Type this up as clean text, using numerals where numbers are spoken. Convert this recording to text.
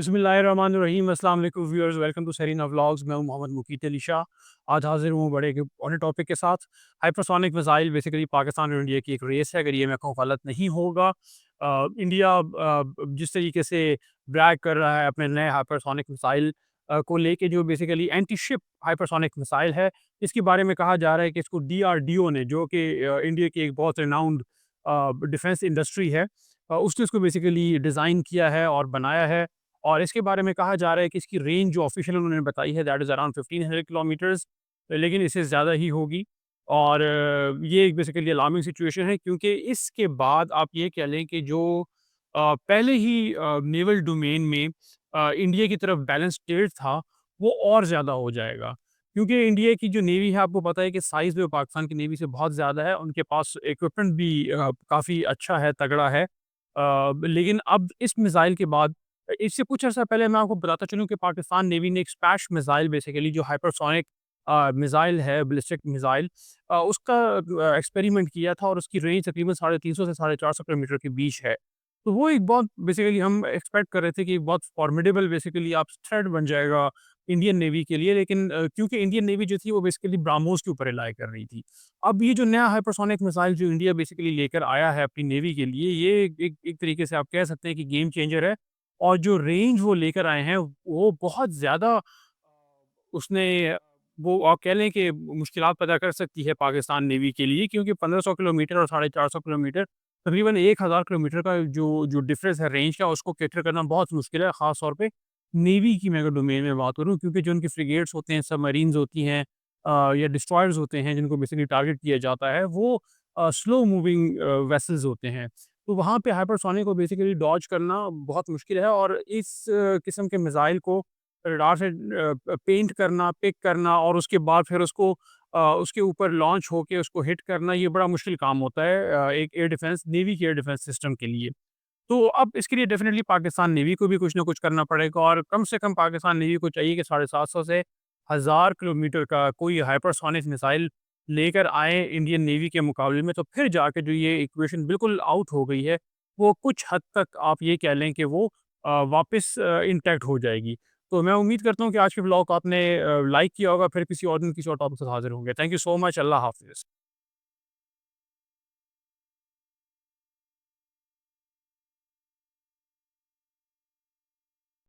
बिस्मिल्लाहिर्रहमानिर्रहीम। अस्सलाम वालेकुम viewers, welcome to Sarina vlogs. मैं हूं मोहम्मद मुकीत अली शाह। आज हाजिर हूं बड़े इंपॉर्टेंट टॉपिक के साथ। हाइपरसोनिक मिसाइल बेसिकली पाकिस्तान और इंडिया की एक रेस है, अगर ये मैं कहूँ गलत नहीं होगा। इंडिया जिस तरीके से ब्रैग कर रहा है अपने नए हाइपरसोनिक मिसाइल को लेके, जो basically anti ship hypersonic missile है, इसके बारे में कहा जा रहा है कि इसको डीआरडीओ ने, जो कि इंडिया की एक बहुत रिनाउंड डिफेंस इंडस्ट्री है, उसने इसको बेसिकली डिज़ाइन किया है और बनाया है। और इसके बारे में कहा जा रहा है कि इसकी रेंज जो ऑफिशियल उन्होंने बताई है दैट इज़ अराउंड 1500 किलोमीटर्स, लेकिन इससे ज़्यादा ही होगी। और ये एक बेसिकली अलार्मिंग सिचुएशन है, क्योंकि इसके बाद आप ये कह लें कि जो पहले ही नेवल डोमेन में इंडिया की तरफ बैलेंस स्टेट था, वो और ज़्यादा हो जाएगा। क्योंकि इंडिया की जो नेवी है, आपको पता है कि साइज़ में पाकिस्तान की नेवी से बहुत ज़्यादा है, उनके पास इक्विपमेंट भी काफ़ी अच्छा है, तगड़ा है। लेकिन अब इस मिसाइल के बाद, इससे कुछ अर्सा पहले मैं आपको बताता चलूँ कि पाकिस्तान नेवी ने एक स्पैश मिसाइल, बेसिकली जो हाइपरसोनिक मिसाइल है, बैलिस्टिक मिसाइल, उसका एक्सपेरिमेंट किया था और उसकी रेंज तकरीबन 350 से 450 किलोमीटर के बीच है। तो वो एक बहुत बेसिकली हम एक्सपेक्ट कर रहे थे कि बहुत फॉर्मिडेबल बेसिकली आप थ्रेट बन जाएगा इंडियन नेवी के लिए, लेकिन क्योंकि इंडियन नेवी जो थी वो बेसिकली ब्राह्मोस के ऊपर रिलाई कर रही थी। अब ये जो नया हाइपरसोनिक मिसाइल जो इंडिया बेसिकली लेकर आया है अपनी नेवी के लिए, ये एक तरीके से आप कह सकते हैं कि गेम चेंजर है। और जो रेंज वो लेकर आए हैं, वो बहुत ज़्यादा उसने वो आप कह लें कि मुश्किलात पैदा कर सकती है पाकिस्तान नेवी के लिए, क्योंकि 1500 किलोमीटर और 450 किलोमीटर, तकरीबन 1000 किलोमीटर का जो जो डिफरेंस है रेंज का, उसको कैटर करना बहुत मुश्किल है, ख़ास तौर पे नेवी की मैं अगर डोमेन में बात करूँ, क्योंकि जो उनकी फ्रिगेट्स होते हैं, सबमरीन्स होती हैं, या डिस्ट्रॉयर्स होते हैं, जिनको बेसिकली टारगेट किया जाता है, वो स्लो मूविंग वेसल्स होते हैं। तो वहाँ पे हाइपरसोनिक को बेसिकली डॉज करना बहुत मुश्किल है, और इस किस्म के मिसाइल को रडार से पेंट करना, पिक करना और उसके बाद फिर उसको उसके ऊपर लॉन्च होके उसको हिट करना, ये बड़ा मुश्किल काम होता है एक एयर डिफेंस नेवी के एयर डिफेंस सिस्टम के लिए। तो अब इसके लिए डेफ़िनेटली पाकिस्तान नेवी को भी कुछ ना कुछ करना पड़ेगा, और कम से कम पाकिस्तान नेवी को चाहिए कि 750 से 1000 किलोमीटर का कोई हाइपरसोनिक मिसाइल लेकर आएँ इंडियन नेवी के मुकाबले में, तो फिर जाके जो ये इक्वेशन बिल्कुल आउट हो गई है, वो कुछ हद तक आप ये कह लें कि वो वापस इंटैक्ट हो जाएगी। तो मैं उम्मीद करता हूँ कि आज के व्लॉग को आपने लाइक किया होगा, फिर किसी और दिन किसी और टॉपिक के साथ हाज़िर होंगे। Thank you so much. अल्लाह हाफ़िज़।